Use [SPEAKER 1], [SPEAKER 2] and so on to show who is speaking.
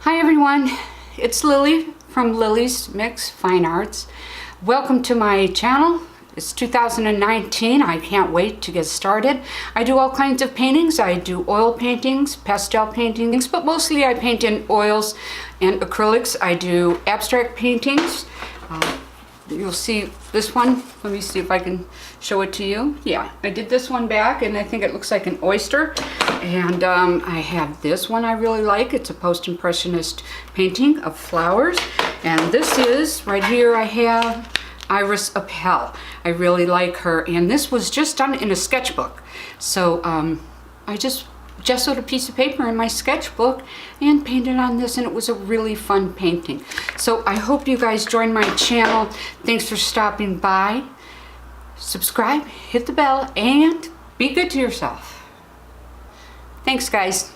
[SPEAKER 1] Hi everyone, it's Lily from Lily's Mix Fine Arts. Welcome to my channel. It's 2019. I can't wait to get started. I do all kinds of paintings. I do oil paintings, pastel paintings, but mostly I paint in oils and acrylics. I do abstract paintings. You'll see this one. Let me see if I can show it to you. Yeah, I did this one back and I think it looks like an oyster. And I have this one I really like. It's a post-impressionist painting of flowers. And this is, right here I have Iris Appel. I really like her. And this was just done in a sketchbook. So I just gessoed a piece of paper in my sketchbook and painted on this, and it was a really fun painting. So I hope you guys join my channel. Thanks for stopping by. Subscribe, hit the bell, and be good to yourself. Thanks, guys.